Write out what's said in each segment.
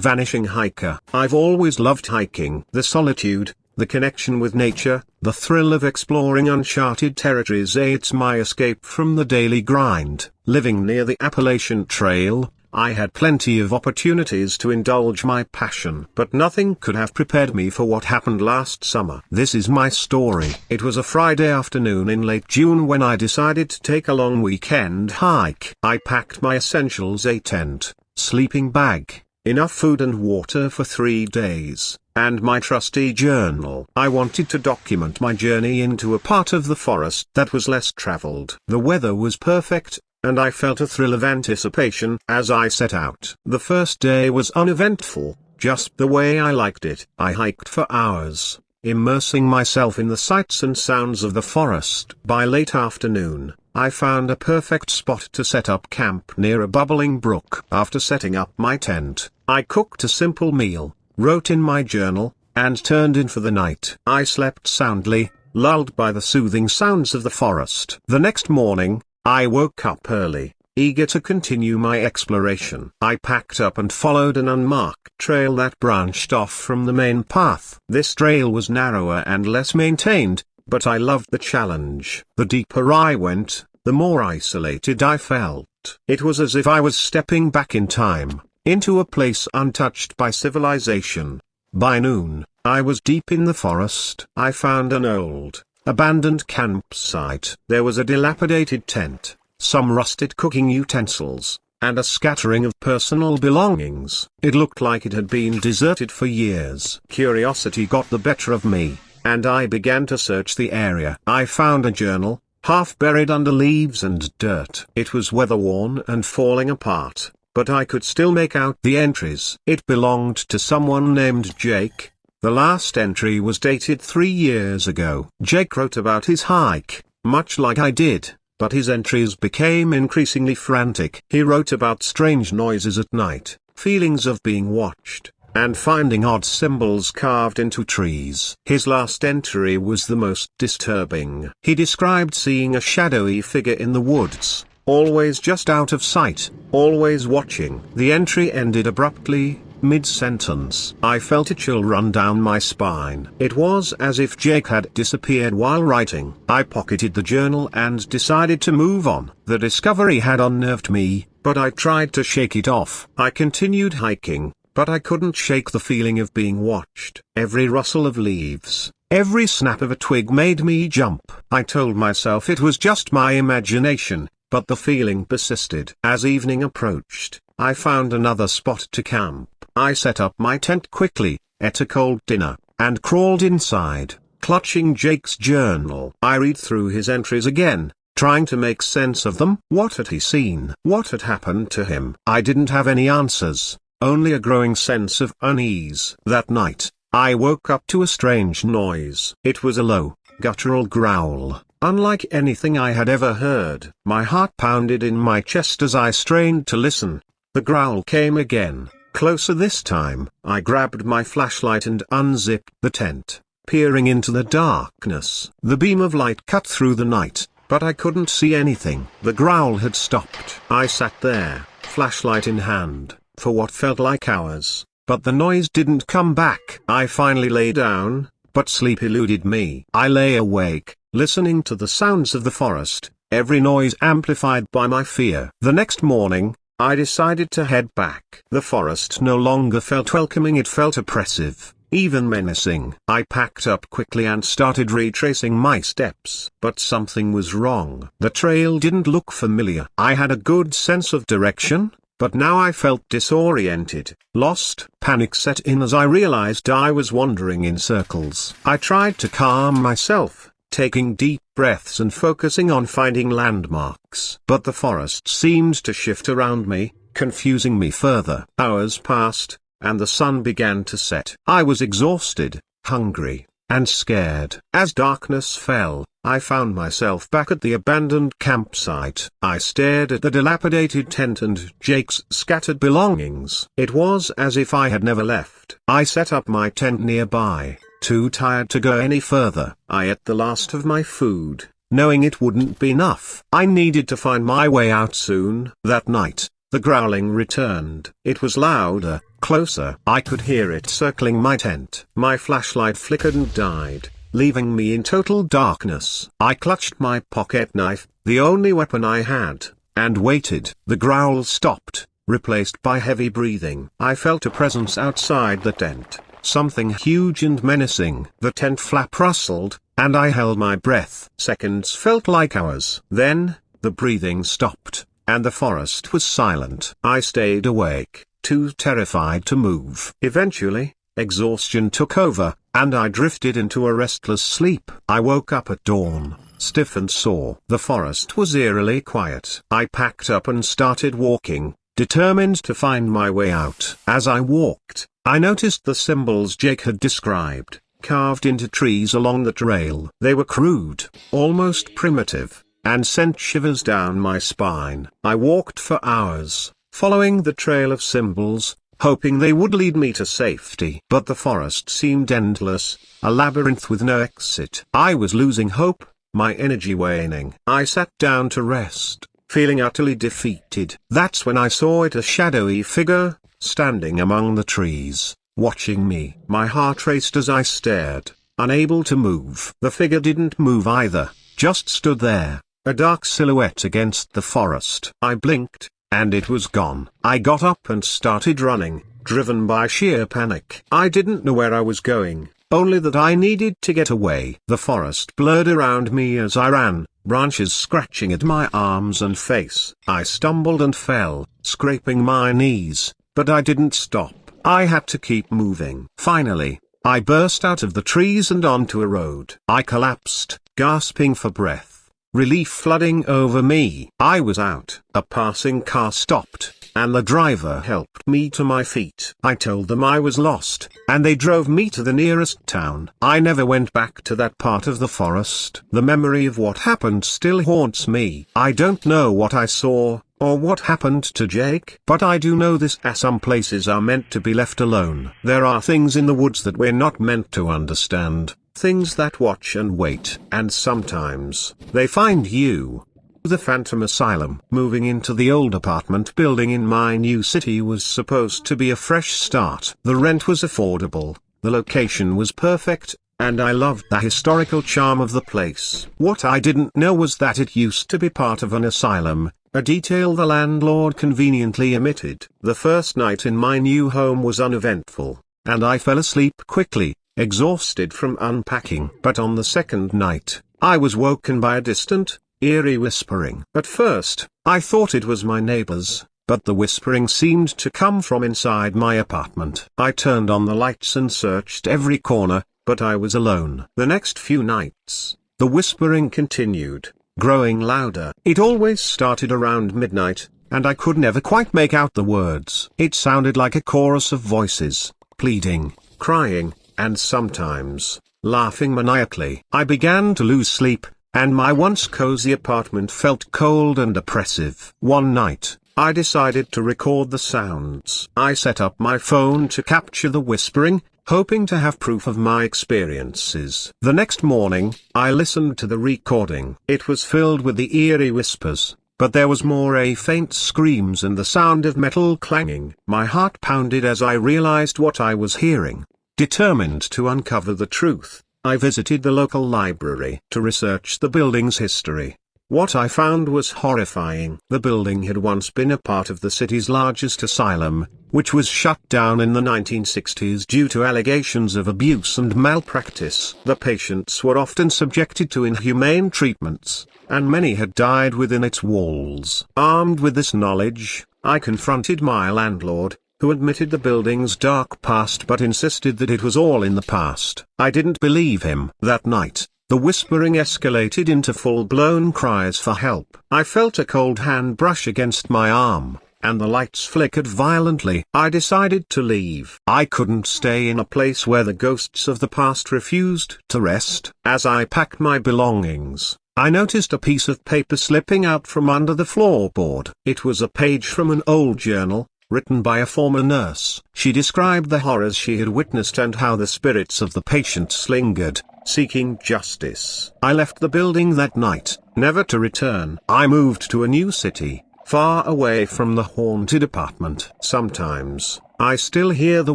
Vanishing hiker. I've always loved hiking. The solitude, the connection with nature, the thrill of exploring uncharted territories. It's my escape from the daily grind. Living near the Appalachian Trail, I had plenty of opportunities to indulge my passion. But nothing could have prepared me for what happened last summer. This is my story. It was a Friday afternoon in late June when I decided to take a long weekend hike. I packed my essentials: a tent, sleeping bag, enough food and water for 3 days, and my trusty journal. I wanted to document my journey into a part of the forest that was less traveled. The weather was perfect, and I felt a thrill of anticipation as I set out. The first day was uneventful, just the way I liked it. I hiked for hours, immersing myself in the sights and sounds of the forest. By late afternoon, I found a perfect spot to set up camp near a bubbling brook. After setting up my tent, I cooked a simple meal, wrote in my journal, and turned in for the night. I slept soundly, lulled by the soothing sounds of the forest. The next morning, I woke up early, eager to continue my exploration. I packed up and followed an unmarked trail that branched off from the main path. This trail was narrower and less maintained, but I loved the challenge. The deeper I went, the more isolated I felt. It was as if I was stepping back in time, into a place untouched by civilization. By noon, I was deep in the forest. I found an old, abandoned campsite. There was a dilapidated tent, some rusted cooking utensils, and a scattering of personal belongings. It looked like it had been deserted for years. Curiosity got the better of me, and I began to search the area. I found a journal, half buried under leaves and dirt. It was weather-worn and falling apart, but I could still make out the entries. It belonged to someone named Jake. The last entry was dated 3 years ago. Jake wrote about his hike, much like I did, but his entries became increasingly frantic. He wrote about strange noises at night, feelings of being watched, and finding odd symbols carved into trees. His last entry was the most disturbing. He described seeing a shadowy figure in the woods, always just out of sight, always watching. The entry ended abruptly, mid-sentence. I felt a chill run down my spine. It was as if Jake had disappeared while writing. I pocketed the journal and decided to move on. The discovery had unnerved me, but I tried to shake it off. I continued hiking, but I couldn't shake the feeling of being watched. Every rustle of leaves, every snap of a twig made me jump. I told myself it was just my imagination, but the feeling persisted. As evening approached, I found another spot to camp. I set up my tent quickly, ate a cold dinner, and crawled inside, clutching Jake's journal. I read through his entries again, trying to make sense of them. What had he seen? What had happened to him? I didn't have any answers, only a growing sense of unease. That night, I woke up to a strange noise. It was a low, guttural growl, unlike anything I had ever heard. My heart pounded in my chest as I strained to listen. The growl came again, closer this time. I grabbed my flashlight and unzipped the tent, peering into the darkness. The beam of light cut through the night, but I couldn't see anything. The growl had stopped. I sat there, flashlight in hand, for what felt like hours, but the noise didn't come back. I finally lay down, but sleep eluded me. I lay awake, listening to the sounds of the forest, every noise amplified by my fear. The next morning, I decided to head back. The forest no longer felt welcoming, it felt oppressive, even menacing. I packed up quickly and started retracing my steps. But something was wrong. The trail didn't look familiar. I had a good sense of direction, but now I felt disoriented, lost. Panic set in as I realized I was wandering in circles. I tried to calm myself, taking deep breaths and focusing on finding landmarks. But the forest seemed to shift around me, confusing me further. Hours passed, and the sun began to set. I was exhausted, hungry, and scared. As darkness fell, I found myself back at the abandoned campsite. I stared at the dilapidated tent and Jake's scattered belongings. It was as if I had never left. I set up my tent nearby, too tired to go any further. I ate the last of my food, knowing it wouldn't be enough. I needed to find my way out soon. That night, the growling returned. It was louder, closer. I could hear it circling my tent. My flashlight flickered and died, leaving me in total darkness. I clutched my pocket knife, the only weapon I had, and waited. The growl stopped, replaced by heavy breathing. I felt a presence outside the tent, something huge and menacing. The tent flap rustled, and I held my breath. Seconds felt like hours. Then, the breathing stopped, and the forest was silent. I stayed awake, too terrified to move. Eventually, exhaustion took over, and I drifted into a restless sleep. I woke up at dawn, stiff and sore. The forest was eerily quiet. I packed up and started walking, determined to find my way out. As I walked, I noticed the symbols Jake had described, carved into trees along the trail. They were crude, almost primitive, and sent shivers down my spine. I walked for hours, following the trail of symbols, hoping they would lead me to safety. But the forest seemed endless, a labyrinth with no exit. I was losing hope, my energy waning. I sat down to rest, feeling utterly defeated. That's when I saw it, a shadowy figure, standing among the trees, watching me. My heart raced as I stared, unable to move. The figure didn't move either, just stood there, a dark silhouette against the forest. I blinked, and it was gone. I got up and started running, driven by sheer panic. I didn't know where I was going, only that I needed to get away. The forest blurred around me as I ran, branches scratching at my arms and face. I stumbled and fell, scraping my knees, but I didn't stop. I had to keep moving. Finally, I burst out of the trees and onto a road. I collapsed, gasping for breath, relief flooding over me. I was out. A passing car stopped, and the driver helped me to my feet. I told them I was lost, and they drove me to the nearest town. I never went back to that part of the forest. The memory of what happened still haunts me. I don't know what I saw, or what happened to Jake, but I do know this: some places are meant to be left alone. There are things in the woods that we're not meant to understand, things that watch and wait, and sometimes they find you. The Phantom Asylum. Moving into the old apartment building in my new city was supposed to be a fresh start. The rent was affordable, the location was perfect, and I loved the historical charm of the place. What I didn't know was that it used to be part of an asylum, a detail the landlord conveniently omitted. The first night in my new home was uneventful, and I fell asleep quickly, exhausted from unpacking. But on the second night, I was woken by a distant, eerie whispering. At first, I thought it was my neighbors, but the whispering seemed to come from inside my apartment. I turned on the lights and searched every corner, but I was alone. The next few nights, the whispering continued, growing louder. It always started around midnight, and I could never quite make out the words. It sounded like a chorus of voices, pleading, crying, and sometimes, laughing maniacally. I began to lose sleep, and my once cozy apartment felt cold and oppressive. One night, I decided to record the sounds. I set up my phone to capture the whispering, hoping to have proof of my experiences. The next morning, I listened to the recording. It was filled with the eerie whispers, but there was more: faint screams and the sound of metal clanging. My heart pounded as I realized what I was hearing. Determined to uncover the truth, I visited the local library to research the building's history. What I found was horrifying. The building had once been a part of the city's largest asylum, which was shut down in the 1960s due to allegations of abuse and malpractice. The patients were often subjected to inhumane treatments, and many had died within its walls. Armed with this knowledge, I confronted my landlord, who admitted the building's dark past but insisted that it was all in the past. I didn't believe him. That night, the whispering escalated into full-blown cries for help. I felt a cold hand brush against my arm, and the lights flickered violently. I decided to leave. I couldn't stay in a place where the ghosts of the past refused to rest. As I packed my belongings, I noticed a piece of paper slipping out from under the floorboard. It was a page from an old journal, written by a former nurse. She described the horrors she had witnessed and how the spirits of the patients lingered, seeking justice. I left the building that night, never to return. I moved to a new city, far away from the haunted apartment. Sometimes, I still hear the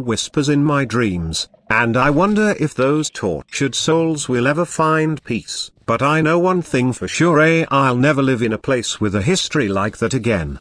whispers in my dreams, and I wonder if those tortured souls will ever find peace. But I know one thing for sure, I'll never live in a place with a history like that again.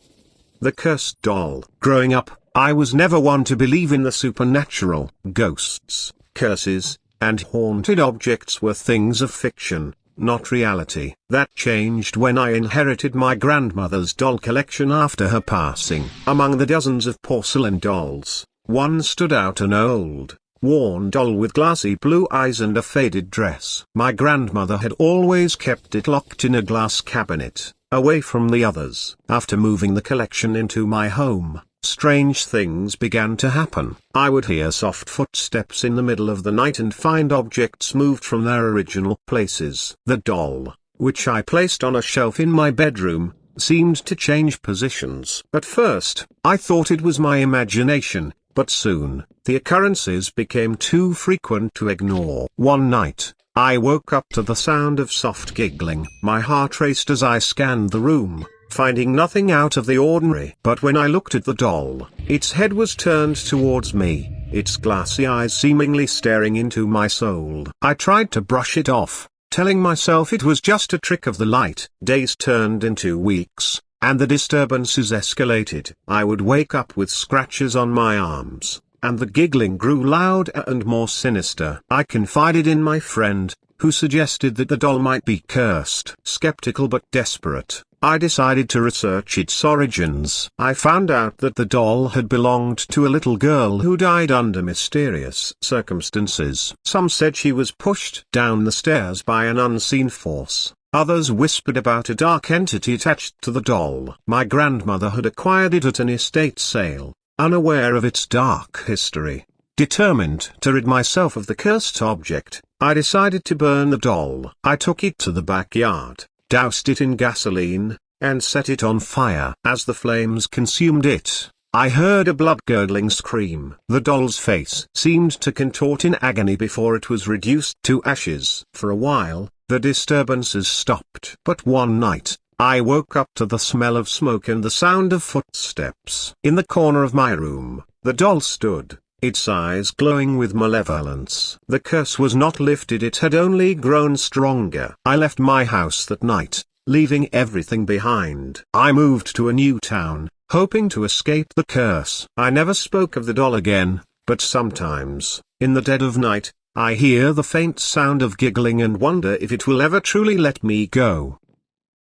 The Cursed Doll. Growing up, I was never one to believe in the supernatural. Ghosts, curses, and haunted objects were things of fiction, not reality. That changed when I inherited my grandmother's doll collection after her passing. Among the dozens of porcelain dolls, one stood out, an old, worn doll with glassy blue eyes and a faded dress. My grandmother had always kept it locked in a glass cabinet, away from the others. After moving the collection into my home, strange things began to happen. I would hear soft footsteps in the middle of the night and find objects moved from their original places. The doll, which I placed on a shelf in my bedroom, seemed to change positions. At first, I thought it was my imagination, but soon, the occurrences became too frequent to ignore. One night, I woke up to the sound of soft giggling. My heart raced as I scanned the room, finding nothing out of the ordinary. But when I looked at the doll, its head was turned towards me, its glassy eyes seemingly staring into my soul. I tried to brush it off, telling myself it was just a trick of the light. Days turned into weeks, and the disturbances escalated. I would wake up with scratches on my arms, and the giggling grew louder and more sinister. I confided in my friend, who suggested that the doll might be cursed. Skeptical but desperate, I decided to research its origins. I found out that the doll had belonged to a little girl who died under mysterious circumstances. Some said she was pushed down the stairs by an unseen force. Others whispered about a dark entity attached to the doll. My grandmother had acquired it at an estate sale, unaware of its dark history. Determined to rid myself of the cursed object, I decided to burn the doll. I took it to the backyard, doused it in gasoline, and set it on fire. As the flames consumed it, I heard a blood-curdling scream. The doll's face seemed to contort in agony before it was reduced to ashes. For a while, the disturbances stopped. But one night, I woke up to the smell of smoke and the sound of footsteps. In the corner of my room, the doll stood, its eyes glowing with malevolence. The curse was not lifted, it had only grown stronger. I left my house that night, leaving everything behind. I moved to a new town, hoping to escape the curse. I never spoke of the doll again, but sometimes, in the dead of night, I hear the faint sound of giggling and wonder if it will ever truly let me go.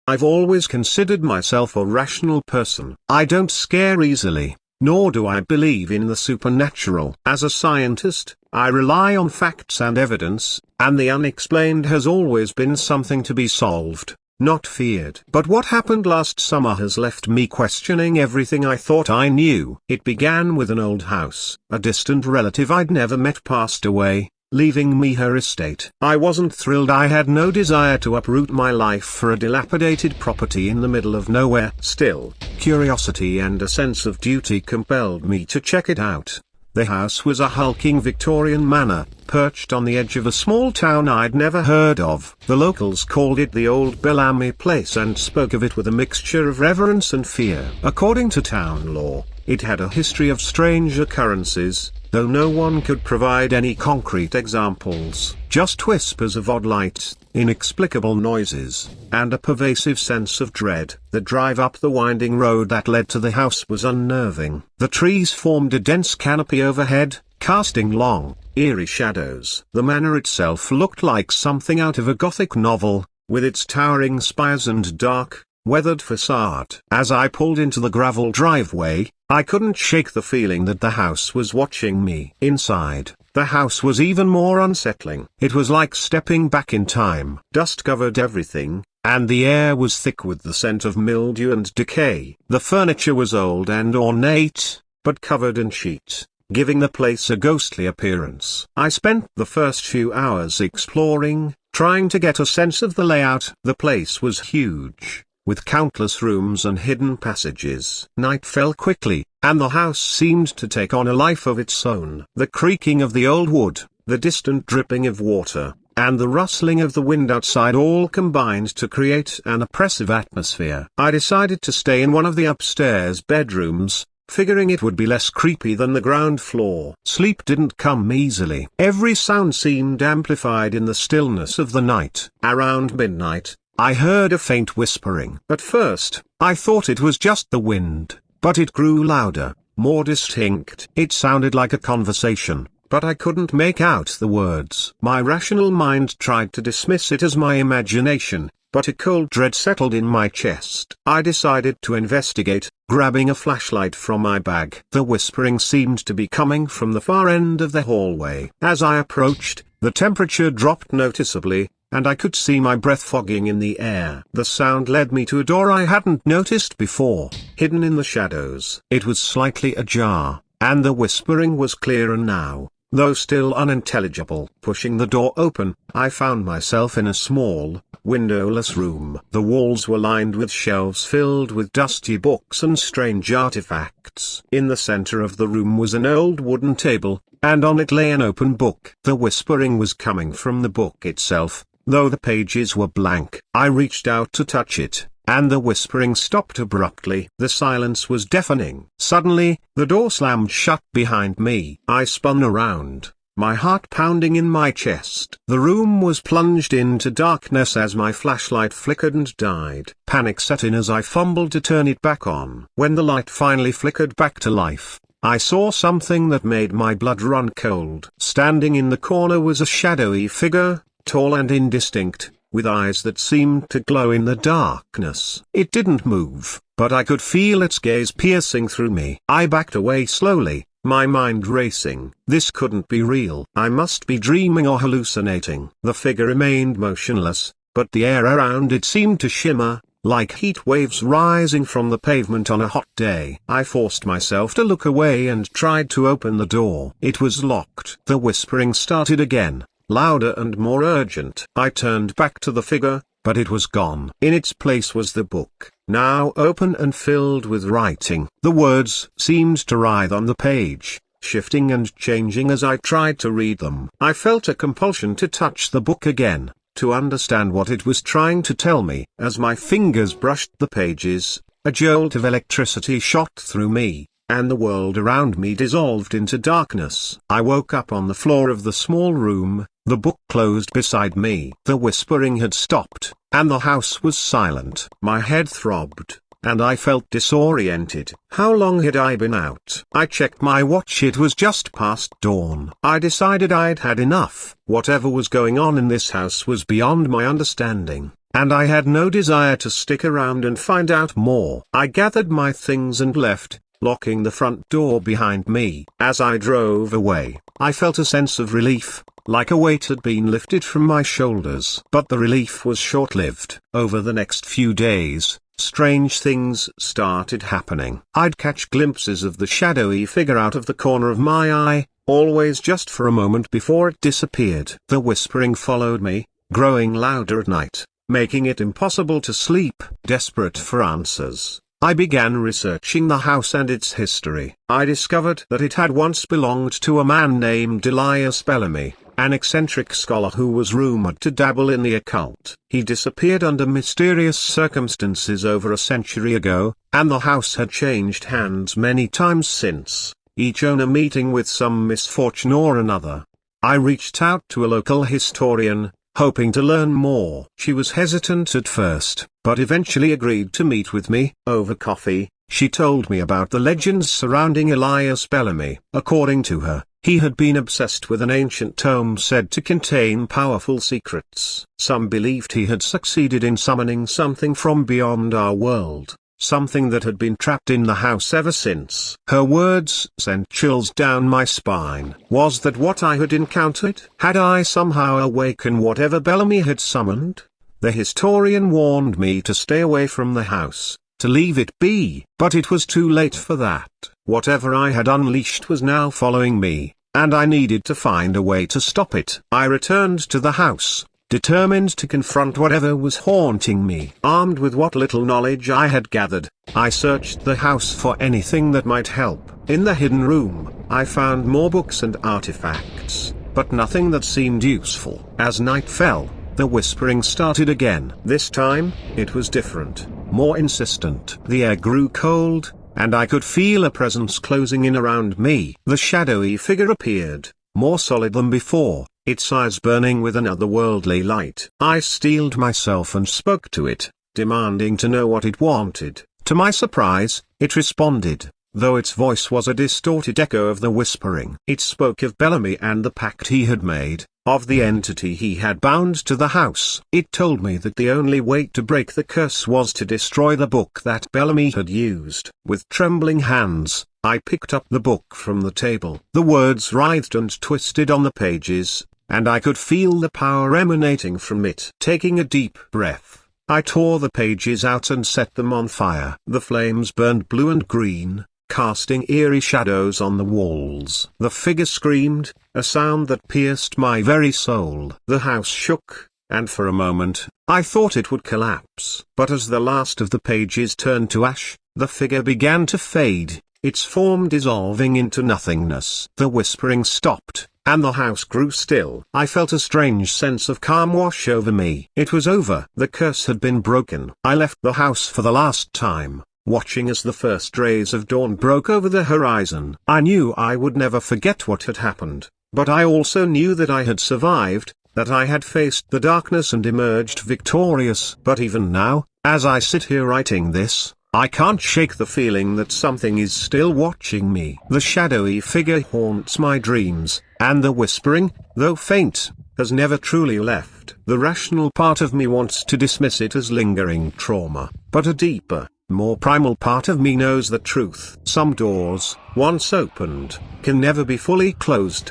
I've always considered myself a rational person. I don't scare easily, nor do I believe in the supernatural. As a scientist, I rely on facts and evidence, and the unexplained has always been something to be solved, not feared. But what happened last summer has left me questioning everything I thought I knew. It began with an old house. A distant relative I'd never met passed away, leaving me her estate. I wasn't thrilled. I had no desire to uproot my life for a dilapidated property in the middle of nowhere. Still, curiosity and a sense of duty compelled me to check it out. The house was a hulking Victorian manor, perched on the edge of a small town I'd never heard of. The locals called it the Old Bellamy Place and spoke of it with a mixture of reverence and fear. According to town law, it had a history of strange occurrences, though no one could provide any concrete examples. Just whispers of odd lights, inexplicable noises, and a pervasive sense of dread. The drive up the winding road that led to the house was unnerving. The trees formed a dense canopy overhead, casting long, eerie shadows. The manor itself looked like something out of a Gothic novel, with its towering spires and dark, weathered facade. As I pulled into the gravel driveway, I couldn't shake the feeling that the house was watching me. Inside, the house was even more unsettling. It was like stepping back in time. Dust covered everything, and the air was thick with the scent of mildew and decay. The furniture was old and ornate, but covered in sheet, giving the place a ghostly appearance. I spent the first few hours exploring, trying to get a sense of the layout. The place was huge, with countless rooms and hidden passages. Night fell quickly, and the house seemed to take on a life of its own. The creaking of the old wood, the distant dripping of water, and the rustling of the wind outside all combined to create an oppressive atmosphere. I decided to stay in one of the upstairs bedrooms, figuring it would be less creepy than the ground floor. Sleep didn't come easily. Every sound seemed amplified in the stillness of the night. Around midnight, I heard a faint whispering. At first, I thought it was just the wind, but it grew louder, more distinct. It sounded like a conversation, but I couldn't make out the words. My rational mind tried to dismiss it as my imagination, but a cold dread settled in my chest. I decided to investigate, grabbing a flashlight from my bag. The whispering seemed to be coming from the far end of the hallway. As I approached, the temperature dropped noticeably, and I could see my breath fogging in the air. The sound led me to a door I hadn't noticed before, hidden in the shadows. It was slightly ajar, and the whispering was clearer now, though still unintelligible. Pushing the door open, I found myself in a small, windowless room. The walls were lined with shelves filled with dusty books and strange artifacts. In the center of the room was an old wooden table, and on it lay an open book. The whispering was coming from the book itself, though the pages were blank. I reached out to touch it, and the whispering stopped abruptly. The silence was deafening. Suddenly, the door slammed shut behind me. I spun around, my heart pounding in my chest. The room was plunged into darkness as my flashlight flickered and died. Panic set in as I fumbled to turn it back on. When the light finally flickered back to life, I saw something that made my blood run cold. Standing in the corner was a shadowy figure, tall and indistinct, with eyes that seemed to glow in the darkness. It didn't move, but I could feel its gaze piercing through me. I backed away slowly, my mind racing. This couldn't be real. I must be dreaming or hallucinating. The figure remained motionless, but the air around it seemed to shimmer, like heat waves rising from the pavement on a hot day. I forced myself to look away and tried to open the door. It was locked. The whispering started again, louder and more urgent. I turned back to the figure, but it was gone. In its place was the book, now open and filled with writing. The words seemed to writhe on the page, shifting and changing as I tried to read them. I felt a compulsion to touch the book again, to understand what it was trying to tell me. As my fingers brushed the pages, a jolt of electricity shot through me, and the world around me dissolved into darkness. I woke up on the floor of the small room, the book closed beside me. The whispering had stopped, and the house was silent. My head throbbed, and I felt disoriented. How long had I been out? I checked my watch. It was just past dawn. I decided I'd had enough. Whatever was going on in this house was beyond my understanding, and I had no desire to stick around and find out more. I gathered my things and left, locking the front door behind me. As I drove away, I felt a sense of relief, like a weight had been lifted from my shoulders. But the relief was short-lived. Over the next few days, strange things started happening. I'd catch glimpses of the shadowy figure out of the corner of my eye, always just for a moment before it disappeared. The whispering followed me, growing louder at night, making it impossible to sleep. Desperate for answers, I began researching the house and its history. I discovered that it had once belonged to a man named Elias Bellamy, an eccentric scholar who was rumored to dabble in the occult. He disappeared under mysterious circumstances over a century ago, and the house had changed hands many times since, each owner meeting with some misfortune or another. I reached out to a local historian, hoping to learn more. She was hesitant at first, but eventually agreed to meet with me. Over coffee, she told me about the legends surrounding Elias Bellamy. According to her, he had been obsessed with an ancient tome said to contain powerful secrets. Some believed he had succeeded in summoning something from beyond our world, something that had been trapped in the house ever since. Her words sent chills down my spine. Was that what I had encountered? Had I somehow awakened whatever Bellamy had summoned? The historian warned me to stay away from the house, to leave it be. But it was too late for that. Whatever I had unleashed was now following me, and I needed to find a way to stop it. I returned to the house, determined to confront whatever was haunting me. Armed with what little knowledge I had gathered, I searched the house for anything that might help. In the hidden room, I found more books and artifacts, but nothing that seemed useful. As night fell, the whispering started again. This time, it was different, more insistent. The air grew cold, and I could feel a presence closing in around me. The shadowy figure appeared, more solid than before, its eyes burning with an otherworldly light. I steeled myself and spoke to it, demanding to know what it wanted. To my surprise, it responded, though its voice was a distorted echo of the whispering. It spoke of Bellamy and the pact he had made, of the entity he had bound to the house. It told me that the only way to break the curse was to destroy the book that Bellamy had used. With trembling hands, I picked up the book from the table. The words writhed and twisted on the pages, and I could feel the power emanating from it. Taking a deep breath, I tore the pages out and set them on fire. The flames burned blue and green, casting eerie shadows on the walls. The figure screamed, a sound that pierced my very soul. The house shook, and for a moment, I thought it would collapse. But as the last of the pages turned to ash, the figure began to fade, its form dissolving into nothingness. The whispering stopped, and the house grew still. I felt a strange sense of calm wash over me. It was over. The curse had been broken. I left the house for the last time, watching as the first rays of dawn broke over the horizon. I knew I would never forget what had happened, but I also knew that I had survived, that I had faced the darkness and emerged victorious. But even now, as I sit here writing this, I can't shake the feeling that something is still watching me. The shadowy figure haunts my dreams, and the whispering, though faint, has never truly left. The rational part of me wants to dismiss it as lingering trauma, but a deeper, more primal part of me knows the truth. Some doors, once opened, can never be fully closed.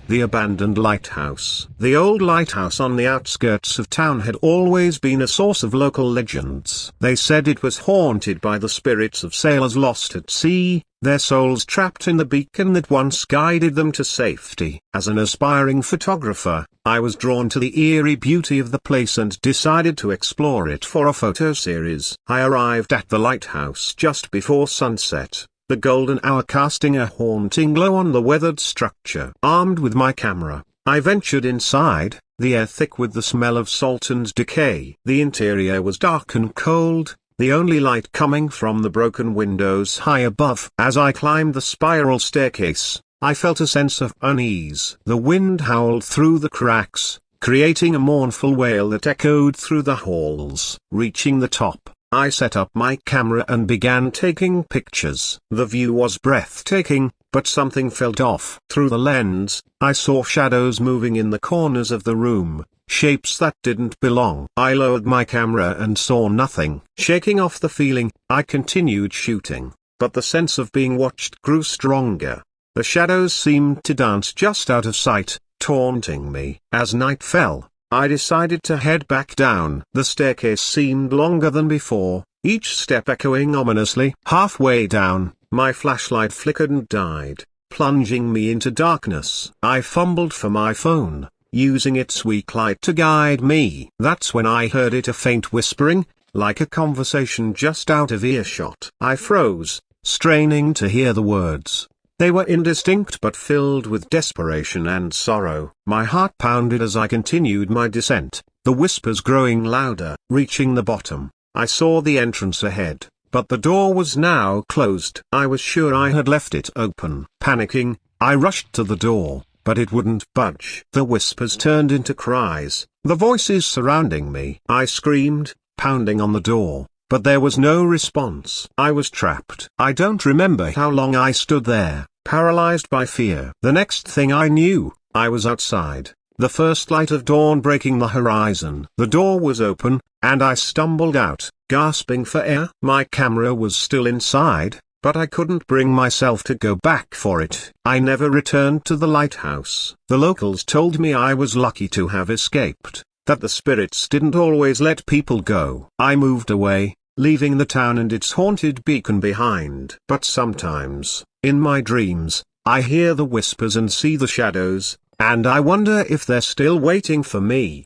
The abandoned lighthouse. The old lighthouse on the outskirts of town had always been a source of local legends. They said it was haunted by the spirits of sailors lost at sea, their souls trapped in the beacon that once guided them to safety. As an aspiring photographer, I was drawn to the eerie beauty of the place and decided to explore it for a photo series. I arrived at the lighthouse just before sunset, the golden hour casting a haunting glow on the weathered structure. Armed with my camera, I ventured inside, the air thick with the smell of salt and decay. The interior was dark and cold, the only light coming from the broken windows high above. As I climbed the spiral staircase, I felt a sense of unease. The wind howled through the cracks, creating a mournful wail that echoed through the halls. Reaching the top, I set up my camera and began taking pictures. The view was breathtaking, but something felt off. Through the lens, I saw shadows moving in the corners of the room, shapes that didn't belong. I lowered my camera and saw nothing. Shaking off the feeling, I continued shooting, but the sense of being watched grew stronger. The shadows seemed to dance just out of sight, taunting me. As night fell, I decided to head back down. The staircase seemed longer than before, each step echoing ominously. Halfway down, my flashlight flickered and died, plunging me into darkness. I fumbled for my phone, using its weak light to guide me. That's when I heard it, a faint whispering, like a conversation just out of earshot. I froze, straining to hear the words. They were indistinct but filled with desperation and sorrow. My heart pounded as I continued my descent, the whispers growing louder. Reaching the bottom, I saw the entrance ahead, but the door was now closed. I was sure I had left it open. Panicking, I rushed to the door, but it wouldn't budge. The whispers turned into cries, the voices surrounding me. I screamed, pounding on the door, but there was no response. I was trapped. I don't remember how long I stood there, paralyzed by fear. The next thing I knew, I was outside, the first light of dawn breaking the horizon. The door was open, and I stumbled out, gasping for air. My camera was still inside, but I couldn't bring myself to go back for it. I never returned to the lighthouse. The locals told me I was lucky to have escaped, that the spirits didn't always let people go. I moved away, leaving the town and its haunted beacon behind. But sometimes, in my dreams, I hear the whispers and see the shadows, and I wonder if they're still waiting for me.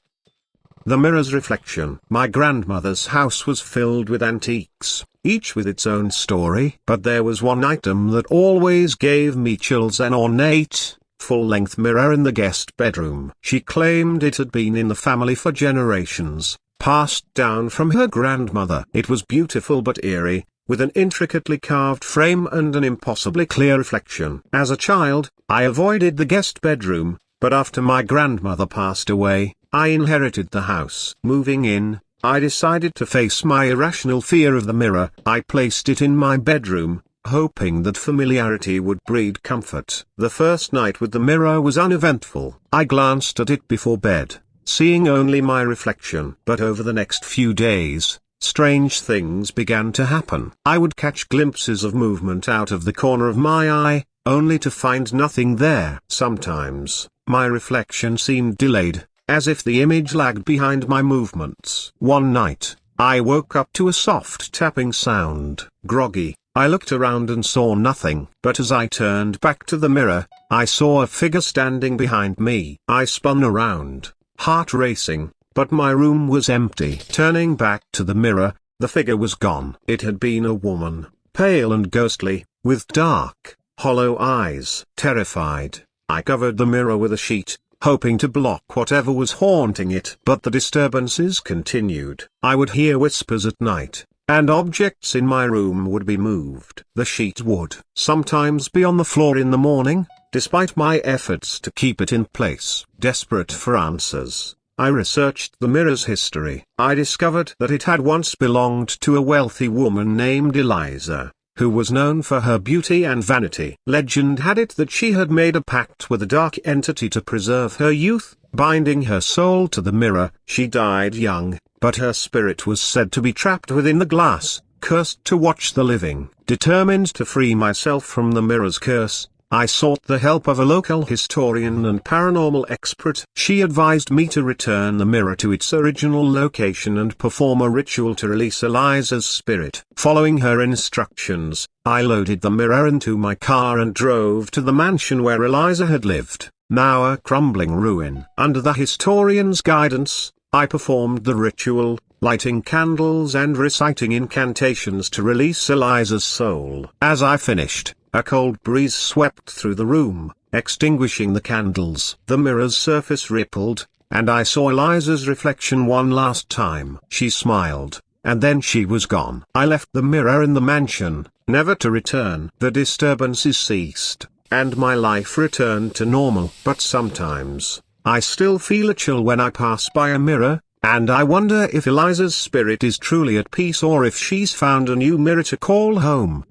The mirror's reflection. My grandmother's house was filled with antiques, each with its own story. But there was one item that always gave me chills, an ornate, full-length mirror in the guest bedroom. She claimed it had been in the family for generations, passed down from her grandmother. It was beautiful but eerie, with an intricately carved frame and an impossibly clear reflection. As a child, I avoided the guest bedroom, but after my grandmother passed away, I inherited the house. Moving in, I decided to face my irrational fear of the mirror. I placed it in my bedroom, hoping that familiarity would breed comfort. The first night with the mirror was uneventful. I glanced at it before bed, seeing only my reflection. But over the next few days, strange things began to happen. I would catch glimpses of movement out of the corner of my eye, only to find nothing there. Sometimes, my reflection seemed delayed, as if the image lagged behind my movements. One night, I woke up to a soft tapping sound. Groggy, I looked around and saw nothing. But as I turned back to the mirror, I saw a figure standing behind me. I spun around, heart racing, but my room was empty. Turning back to the mirror, the figure was gone. It had been a woman, pale and ghostly, with dark, hollow eyes. Terrified, I covered the mirror with a sheet, hoping to block whatever was haunting it. But the disturbances continued. I would hear whispers at night, and objects in my room would be moved. The sheet would sometimes be on the floor in the morning, despite my efforts to keep it in place. Desperate for answers, I researched the mirror's history. I discovered that it had once belonged to a wealthy woman named Eliza, who was known for her beauty and vanity. Legend had it that she had made a pact with a dark entity to preserve her youth, binding her soul to the mirror. She died young, but her spirit was said to be trapped within the glass, cursed to watch the living. Determined to free myself from the mirror's curse, I sought the help of a local historian and paranormal expert. She advised me to return the mirror to its original location and perform a ritual to release Eliza's spirit. Following her instructions, I loaded the mirror into my car and drove to the mansion where Eliza had lived, now a crumbling ruin. Under the historian's guidance, I performed the ritual, lighting candles and reciting incantations to release Eliza's soul. As I finished, a cold breeze swept through the room, extinguishing the candles. The mirror's surface rippled, and I saw Eliza's reflection one last time. She smiled, and then she was gone. I left the mirror in the mansion, never to return. The disturbances ceased, and my life returned to normal. But sometimes, I still feel a chill when I pass by a mirror, and I wonder if Eliza's spirit is truly at peace or if she's found a new mirror to call home.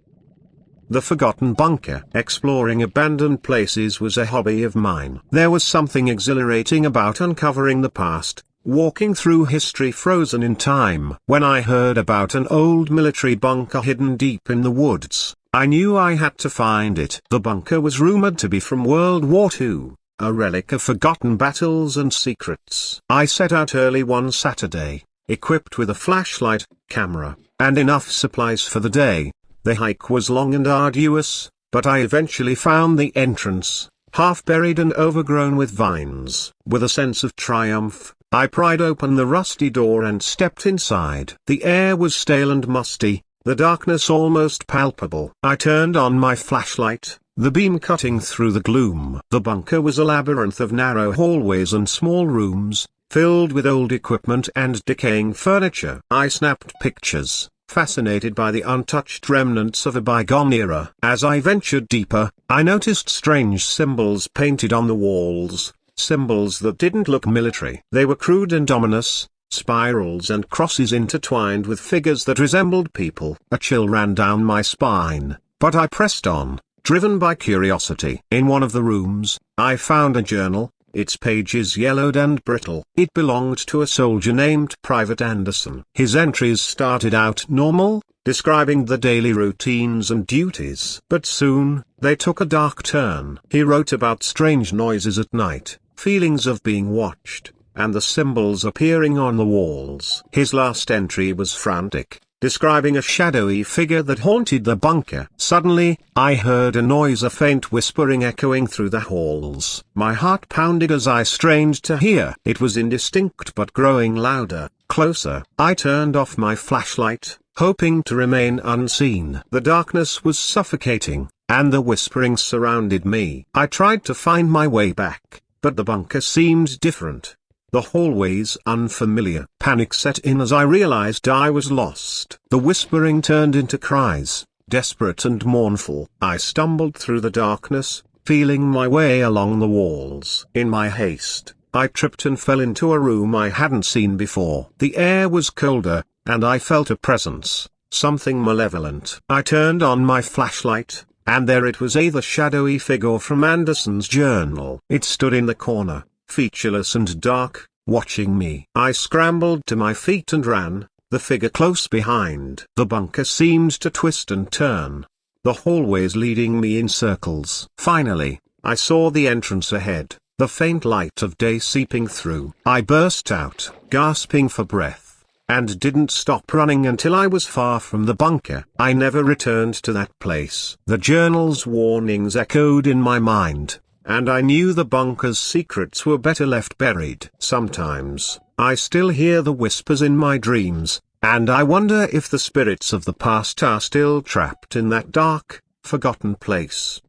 The Forgotten Bunker. Exploring abandoned places was a hobby of mine. There was something exhilarating about uncovering the past, walking through history frozen in time. When I heard about an old military bunker hidden deep in the woods, I knew I had to find it. The bunker was rumored to be from World War II, a relic of forgotten battles and secrets. I set out early one Saturday, equipped with a flashlight, camera, and enough supplies for the day. The hike was long and arduous, but I eventually found the entrance, half buried and overgrown with vines. With a sense of triumph, I pried open the rusty door and stepped inside. The air was stale and musty, the darkness almost palpable. I turned on my flashlight, the beam cutting through the gloom. The bunker was a labyrinth of narrow hallways and small rooms, filled with old equipment and decaying furniture. I snapped pictures, fascinated by the untouched remnants of a bygone era. As I ventured deeper, I noticed strange symbols painted on the walls, symbols that didn't look military. They were crude and ominous, spirals and crosses intertwined with figures that resembled people. A chill ran down my spine, but I pressed on, driven by curiosity. In one of the rooms, I found a journal, its pages yellowed and brittle. It belonged to a soldier named Private Anderson. His entries started out normal, describing the daily routines and duties. But soon, they took a dark turn. He wrote about strange noises at night, feelings of being watched, and the symbols appearing on the walls. His last entry was frantic, describing a shadowy figure that haunted the bunker. Suddenly, I heard a noise, a faint whispering echoing through the halls. My heart pounded as I strained to hear. It was indistinct but growing louder, closer. I turned off my flashlight, hoping to remain unseen. The darkness was suffocating, and the whispering surrounded me. I tried to find my way back, but the bunker seemed different. The hallways unfamiliar. Panic set in as I realized I was lost. The whispering turned into cries, desperate and mournful. I stumbled through the darkness, feeling my way along the walls. In my haste, I tripped and fell into a room I hadn't seen before. The air was colder, and I felt a presence, something malevolent. I turned on my flashlight, and there it was, the shadowy figure from Anderson's journal. It stood in the corner, featureless and dark, watching me. I scrambled to my feet and ran, the figure close behind. The bunker seemed to twist and turn, the hallways leading me in circles. Finally, I saw the entrance ahead, the faint light of day seeping through. I burst out, gasping for breath, and didn't stop running until I was far from the bunker. I never returned to that place. The journal's warnings echoed in my mind, and I knew the bunker's secrets were better left buried. Sometimes, I still hear the whispers in my dreams, and I wonder if the spirits of the past are still trapped in that dark, forgotten place.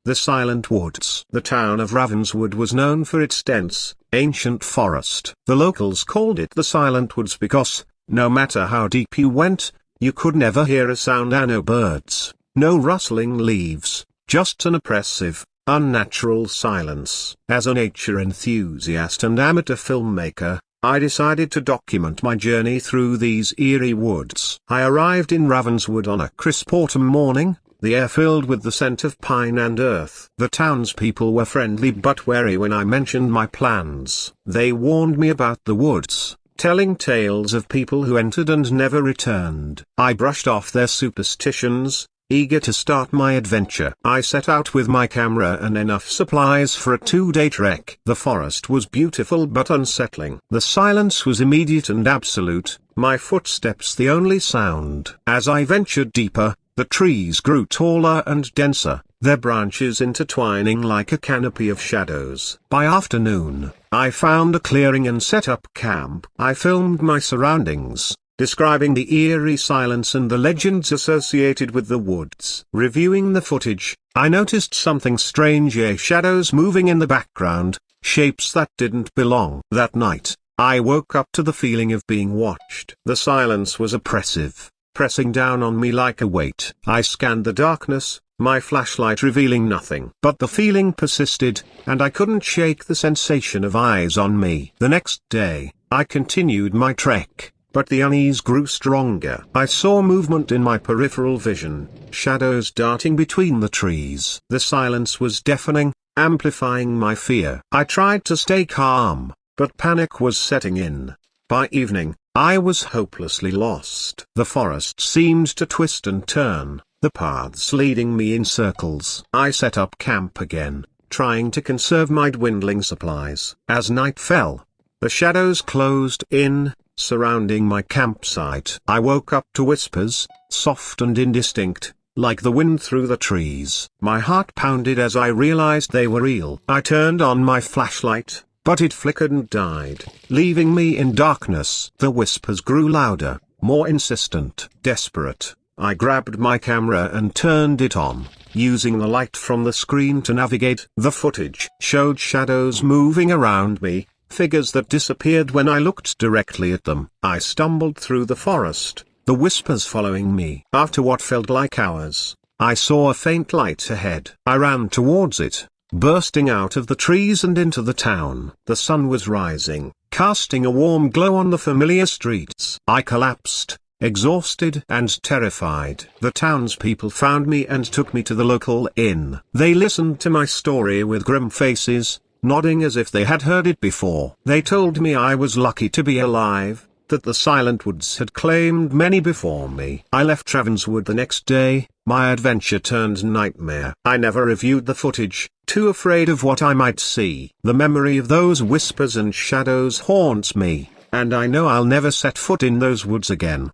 The Silent Woods. The town of Ravenswood was known for its dense, ancient forest. The locals called it the Silent Woods because, no matter how deep you went, you could never hear a sound, and no birds, no rustling leaves, just an oppressive, unnatural silence. As a nature enthusiast and amateur filmmaker, I decided to document my journey through these eerie woods. I arrived in Ravenswood on a crisp autumn morning, the air filled with the scent of pine and earth. The townspeople were friendly but wary when I mentioned my plans. They warned me about the woods, telling tales of people who entered and never returned. I brushed off their superstitions, eager to start my adventure. I set out with my camera and enough supplies for a 2-day trek. The forest was beautiful but unsettling. The silence was immediate and absolute, my footsteps the only sound. As I ventured deeper, the trees grew taller and denser, their branches intertwining like a canopy of shadows. By afternoon, I found a clearing and set up camp. I filmed my surroundings, describing the eerie silence and the legends associated with the woods. Reviewing the footage, I noticed something strange: shadows moving in the background, shapes that didn't belong. That night, I woke up to the feeling of being watched. The silence was oppressive, pressing down on me like a weight. I scanned the darkness, my flashlight revealing nothing. But the feeling persisted, and I couldn't shake the sensation of eyes on me. The next day, I continued my trek, but the unease grew stronger. I saw movement in my peripheral vision, shadows darting between the trees. The silence was deafening, amplifying my fear. I tried to stay calm, but panic was setting in. By evening, I was hopelessly lost. The forest seemed to twist and turn, the paths leading me in circles. I set up camp again, trying to conserve my dwindling supplies. As night fell, the shadows closed in, surrounding my campsite. I woke up to whispers, soft and indistinct, like the wind through the trees. My heart pounded as I realized they were real. I turned on my flashlight, but it flickered and died, leaving me in darkness. The whispers grew louder, more insistent. Desperate, I grabbed my camera and turned it on, using the light from the screen to navigate. The footage showed shadows moving around me, figures that disappeared when I looked directly at them. I stumbled through the forest, the whispers following me. After what felt like hours, I saw a faint light ahead. I ran towards it, bursting out of the trees and into the town. The sun was rising, casting a warm glow on the familiar streets. I collapsed, exhausted and terrified. The townspeople found me and took me to the local inn. They listened to my story with grim faces, nodding as if they had heard it before. They told me I was lucky to be alive, that the Silent Woods had claimed many before me. I left Ravenswood the next day, my adventure turned nightmare. I never reviewed the footage, too afraid of what I might see. The memory of those whispers and shadows haunts me, and I know I'll never set foot in those woods again.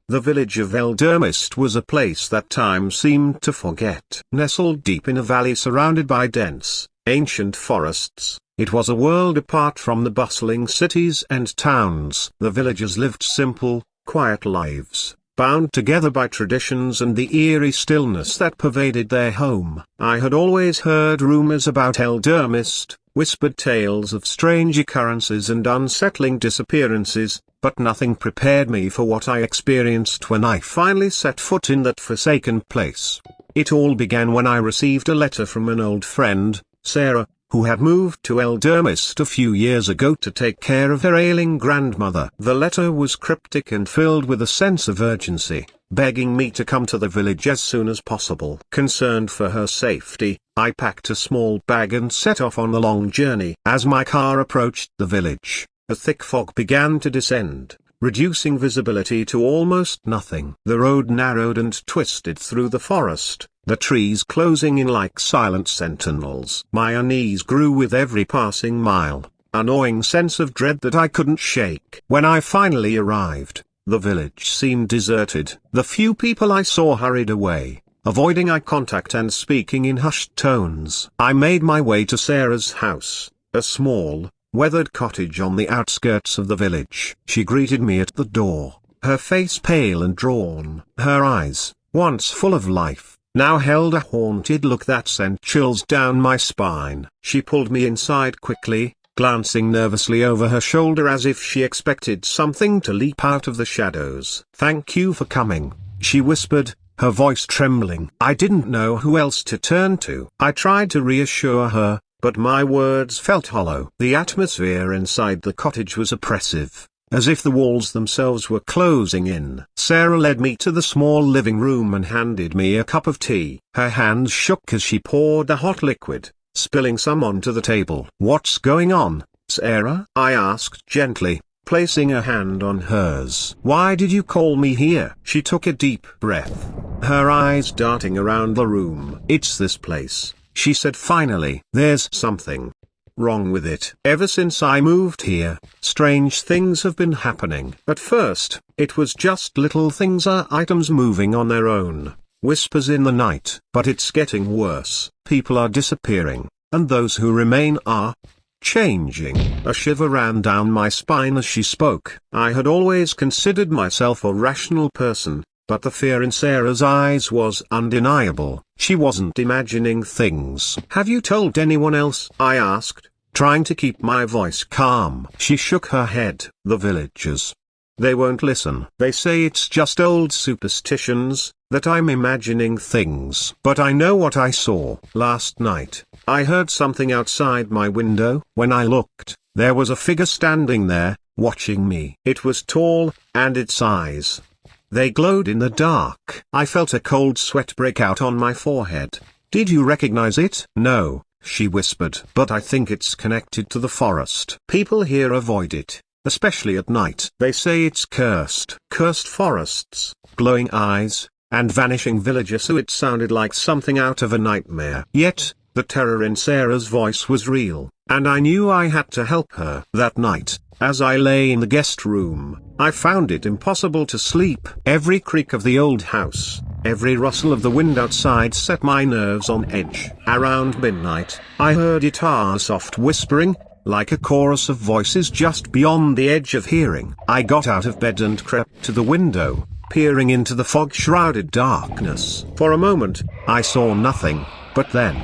The village of Eldermist was a place that time seemed to forget. Nestled deep in a valley surrounded by dense, ancient forests, it was a world apart from the bustling cities and towns. The villagers lived simple, quiet lives, bound together by traditions and the eerie stillness that pervaded their home. I had always heard rumors about elder mist, whispered tales of strange occurrences and unsettling disappearances, but nothing prepared me for what I experienced when I finally set foot in that forsaken place. It all began when I received a letter from an old friend, Sarah, who had moved to Eldermist a few years ago to take care of her ailing grandmother. The letter was cryptic and filled with a sense of urgency, begging me to come to the village as soon as possible. Concerned for her safety, I packed a small bag and set off on the long journey. As my car approached the village, a thick fog began to descend, reducing visibility to almost nothing. The road narrowed and twisted through the forest, the trees closing in like silent sentinels. My unease grew with every passing mile, a gnawing sense of dread that I couldn't shake. When I finally arrived, the village seemed deserted. The few people I saw hurried away, avoiding eye contact and speaking in hushed tones. I made my way to Sarah's house, a small, weathered cottage on the outskirts of the village. She greeted me at the door, her face pale and drawn. Her eyes, once full of life, now held a haunted look that sent chills down my spine. She pulled me inside quickly, glancing nervously over her shoulder as if she expected something to leap out of the shadows. "Thank you for coming," she whispered, her voice trembling. I didn't know who else to turn to. I tried to reassure her, but my words felt hollow. The atmosphere inside the cottage was oppressive, as if the walls themselves were closing in. Sarah led me to the small living room and handed me a cup of tea. Her hands shook as she poured the hot liquid, spilling some onto the table. "What's going on, Sarah?" I asked gently, placing a hand on hers. "Why did you call me here?" She took a deep breath, her eyes darting around the room. "It's this place," she said finally. "There's something wrong with it. Ever since I moved here, strange things have been happening. At first, it was just little things or items moving on their own, whispers in the night. But it's getting worse. People are disappearing, and those who remain are changing." A shiver ran down my spine as she spoke. I had always considered myself a rational person, but the fear in Sarah's eyes was undeniable. She wasn't imagining things. "Have you told anyone else?" I asked, trying to keep my voice calm. She shook her head. "The villagers. They won't listen. They say it's just old superstitions, that I'm imagining things. But I know what I saw. Last night, I heard something outside my window. When I looked, there was a figure standing there, watching me. It was tall, and its eyes, they glowed in the dark." I felt a cold sweat break out on my forehead. "Did you recognize it?" "No," she whispered. "But I think it's connected to the forest. People here avoid it, especially at night. They say it's cursed." Cursed forests, glowing eyes, and vanishing villagers. So it sounded like something out of a nightmare. Yet, the terror in Sarah's voice was real, and I knew I had to help her. That night, as I lay in the guest room, I found it impossible to sleep. Every creak of the old house, every rustle of the wind outside set my nerves on edge. Around midnight, I heard guitar soft whispering, like a chorus of voices just beyond the edge of hearing. I got out of bed and crept to the window, peering into the fog-shrouded darkness. For a moment, I saw nothing, but then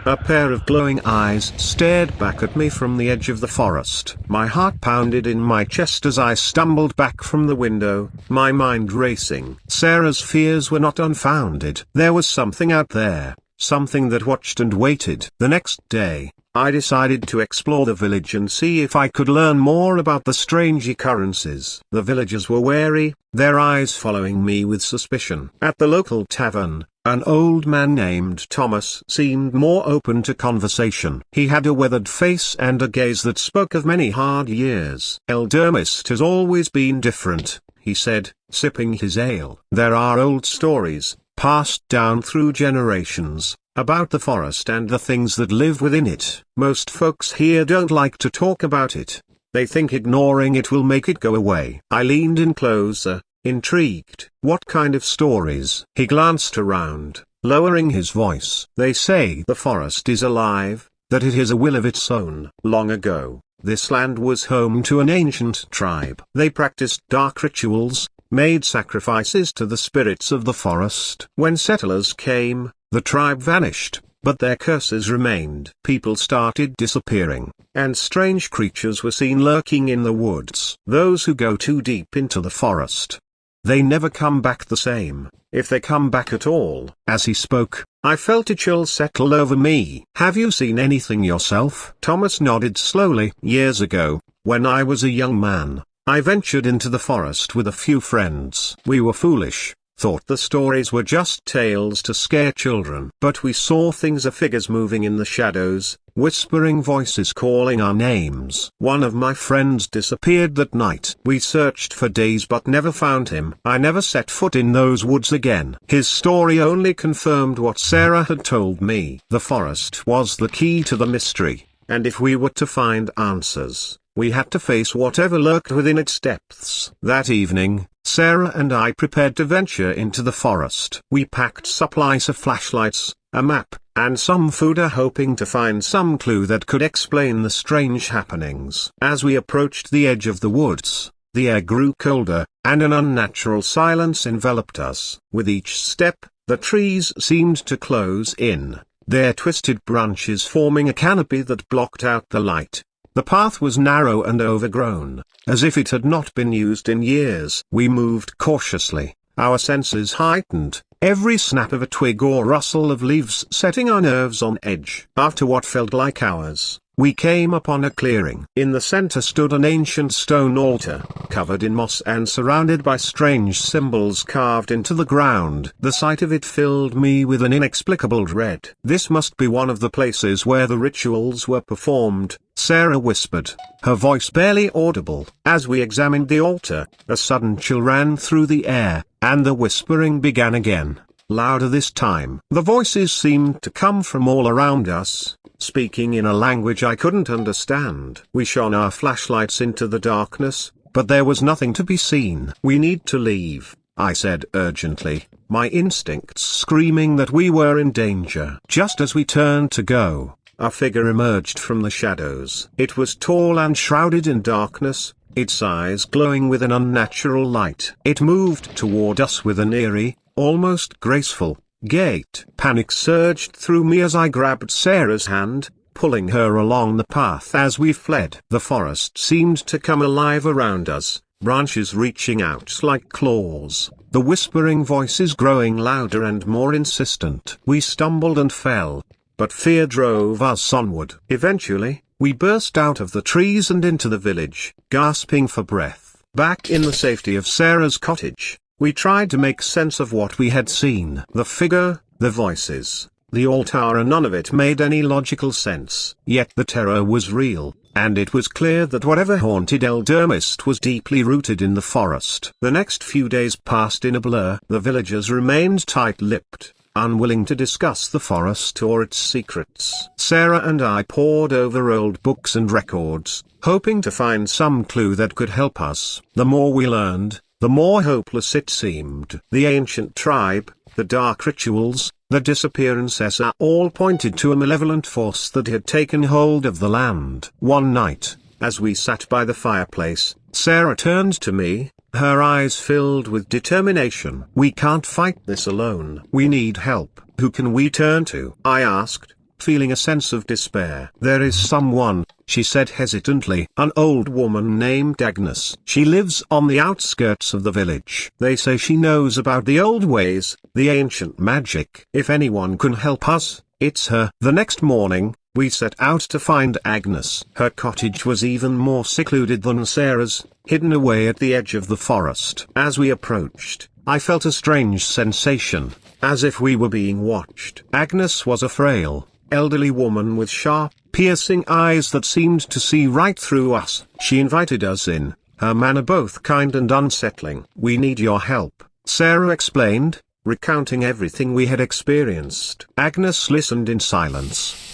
a pair of glowing eyes stared back at me from the edge of the forest. My heart pounded in my chest as I stumbled back from the window, my mind racing. Sarah's fears were not unfounded. There was something out there, something that watched and waited. The next day, I decided to explore the village and see if I could learn more about the strange occurrences. The villagers were wary, their eyes following me with suspicion. At the local tavern, an old man named Thomas seemed more open to conversation. He had a weathered face and a gaze that spoke of many hard years. "Eldermist has always been different," he said, sipping his ale. "There are old stories, passed down through generations, about the forest and the things that live within it. Most folks here don't like to talk about it. They think ignoring it will make it go away." I leaned in closer, intrigued. "What kind of stories?" He glanced around, lowering his voice. "They say the forest is alive, that it has a will of its own. Long ago, this land was home to an ancient tribe. They practiced dark rituals, made sacrifices to the spirits of the forest. When settlers came, the tribe vanished, but their curses remained. People started disappearing, and strange creatures were seen lurking in the woods. Those who go too deep into the forest, they never come back the same, if they come back at all. As he spoke, I felt a chill settle over me. Have you seen anything yourself? Thomas nodded slowly. Years ago, when I was a young man, I ventured into the forest with a few friends. We were foolish, thought the stories were just tales to scare children. But we saw things, figures moving in the shadows, whispering voices calling our names. One of my friends disappeared that night. We searched for days but never found him. I never set foot in those woods again. His story only confirmed what Sarah had told me. The forest was the key to the mystery, and if we were to find answers, we had to face whatever lurked within its depths. That evening, Sarah and I prepared to venture into the forest. We packed supplies of flashlights, a map, and some food, hoping to find some clue that could explain the strange happenings. As we approached the edge of the woods, the air grew colder, and an unnatural silence enveloped us. With each step, the trees seemed to close in, their twisted branches forming a canopy that blocked out the light. The path was narrow and overgrown, as if it had not been used in years. We moved cautiously, our senses heightened, every snap of a twig or rustle of leaves setting our nerves on edge. After what felt like hours, we came upon a clearing. In the center stood an ancient stone altar, covered in moss and surrounded by strange symbols carved into the ground. The sight of it filled me with an inexplicable dread. This must be one of the places where the rituals were performed, Sarah whispered, her voice barely audible. As we examined the altar, a sudden chill ran through the air, and the whispering began again, louder this time. The voices seemed to come from all around us, speaking in a language I couldn't understand. We shone our flashlights into the darkness, but there was nothing to be seen. We need to leave, I said urgently, my instincts screaming that we were in danger. Just as we turned to go, a figure emerged from the shadows. It was tall and shrouded in darkness, its eyes glowing with an unnatural light. It moved toward us with an eerie, almost graceful gait. Panic surged through me as I grabbed Sarah's hand, pulling her along the path as we fled. The forest seemed to come alive around us, branches reaching out like claws, the whispering voices growing louder and more insistent. We stumbled and fell, but fear drove us onward. Eventually, we burst out of the trees and into the village, gasping for breath. Back in the safety of Sarah's cottage, we tried to make sense of what we had seen. The figure, the voices, the altar, and none of it made any logical sense. Yet the terror was real, and it was clear that whatever haunted Eldermist was deeply rooted in the forest. The next few days passed in a blur. The villagers remained tight-lipped, unwilling to discuss the forest or its secrets. Sarah and I pored over old books and records, hoping to find some clue that could help us. The more we learned, the more hopeless it seemed. The ancient tribe, the dark rituals, the disappearances all pointed to a malevolent force that had taken hold of the land. One night, as we sat by the fireplace, Sarah turned to me, her eyes filled with determination. We can't fight this alone. We need help. Who can we turn to? I asked, feeling a sense of despair. There is someone, she said hesitantly, an old woman named Agnes. She lives on the outskirts of the village. They say she knows about the old ways, the ancient magic. If anyone can help us, it's her. The next morning, we set out to find Agnes. Her cottage was even more secluded than Sarah's, hidden away at the edge of the forest. As we approached, I felt a strange sensation, as if we were being watched. Agnes was a frail, elderly woman with sharp, piercing eyes that seemed to see right through us. She invited us in, her manner both kind and unsettling. We need your help, Sarah explained, recounting everything we had experienced. Agnes listened in silence.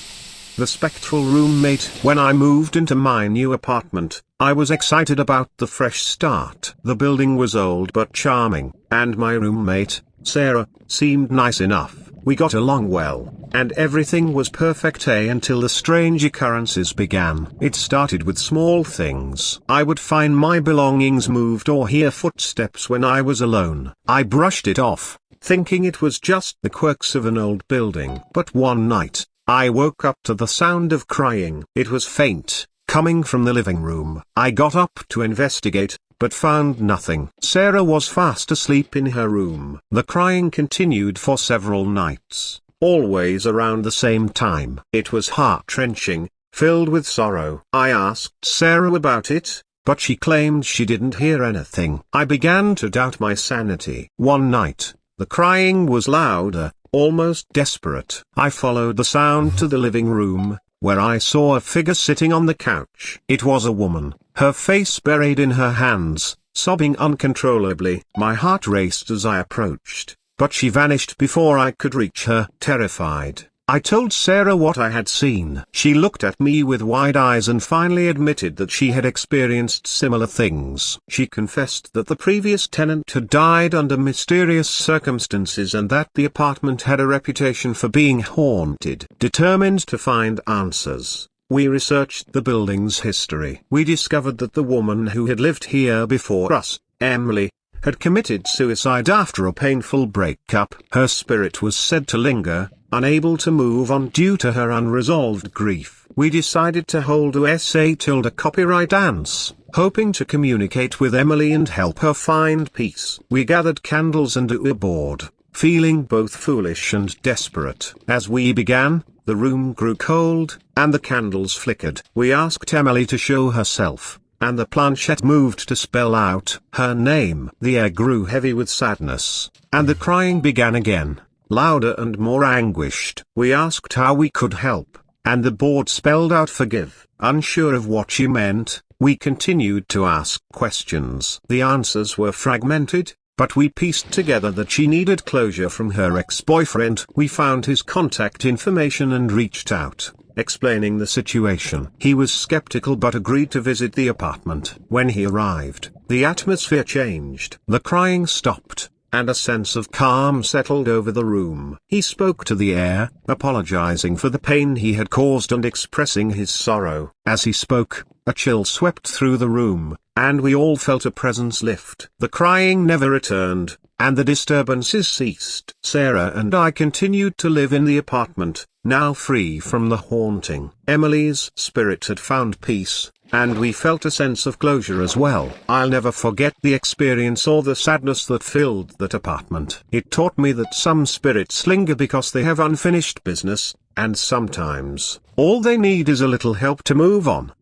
The spectral roommate. When I moved into my new apartment, I was excited about the fresh start. The building was old but charming, and my roommate, Sarah, seemed nice enough. We got along well, and everything was perfect until the strange occurrences began. It started with small things. I would find my belongings moved or hear footsteps when I was alone. I brushed it off, thinking it was just the quirks of an old building. But one night, I woke up to the sound of crying. It was faint, coming from the living room. I got up to investigate, but found nothing. Sarah was fast asleep in her room. The crying continued for several nights, always around the same time. It was heart-wrenching, filled with sorrow. I asked Sarah about it, but she claimed she didn't hear anything. I began to doubt my sanity. One night, the crying was louder, almost desperate. I followed the sound to the living room, where I saw a figure sitting on the couch. It was a woman, her face buried in her hands, sobbing uncontrollably. My heart raced as I approached, but she vanished before I could reach her. Terrified, I told Sarah what I had seen. She looked at me with wide eyes and finally admitted that she had experienced similar things. She confessed that the previous tenant had died under mysterious circumstances and that the apartment had a reputation for being haunted. Determined to find answers, we researched the building's history. We discovered that the woman who had lived here before us, Emily, had committed suicide after a painful breakup. Her spirit was said to linger, unable to move on due to her unresolved grief. We decided to hold a copyright dance, hoping to communicate with Emily and help her find peace. We gathered candles and a board, feeling both foolish and desperate. As we began, the room grew cold, and the candles flickered. We asked Emily to show herself, and the planchette moved to spell out her name. The air grew heavy with sadness, and the crying began again, louder and more anguished. We asked how we could help, and the board spelled out forgive. Unsure of what she meant, we continued to ask questions. The answers were fragmented, but we pieced together that she needed closure from her ex-boyfriend. We found his contact information and reached out, explaining the situation. He was skeptical but agreed to visit the apartment. When he arrived, the atmosphere changed. The crying stopped, and a sense of calm settled over the room. He spoke to the air, apologizing for the pain he had caused and expressing his sorrow. As he spoke, a chill swept through the room, and we all felt a presence lift. The crying never returned, and the disturbances ceased. Sarah and I continued to live in the apartment, now free from the haunting. Emily's spirit had found peace, and we felt a sense of closure as well. I'll never forget the experience or the sadness that filled that apartment. It taught me that some spirits linger because they have unfinished business, and sometimes, all they need is a little help to move on.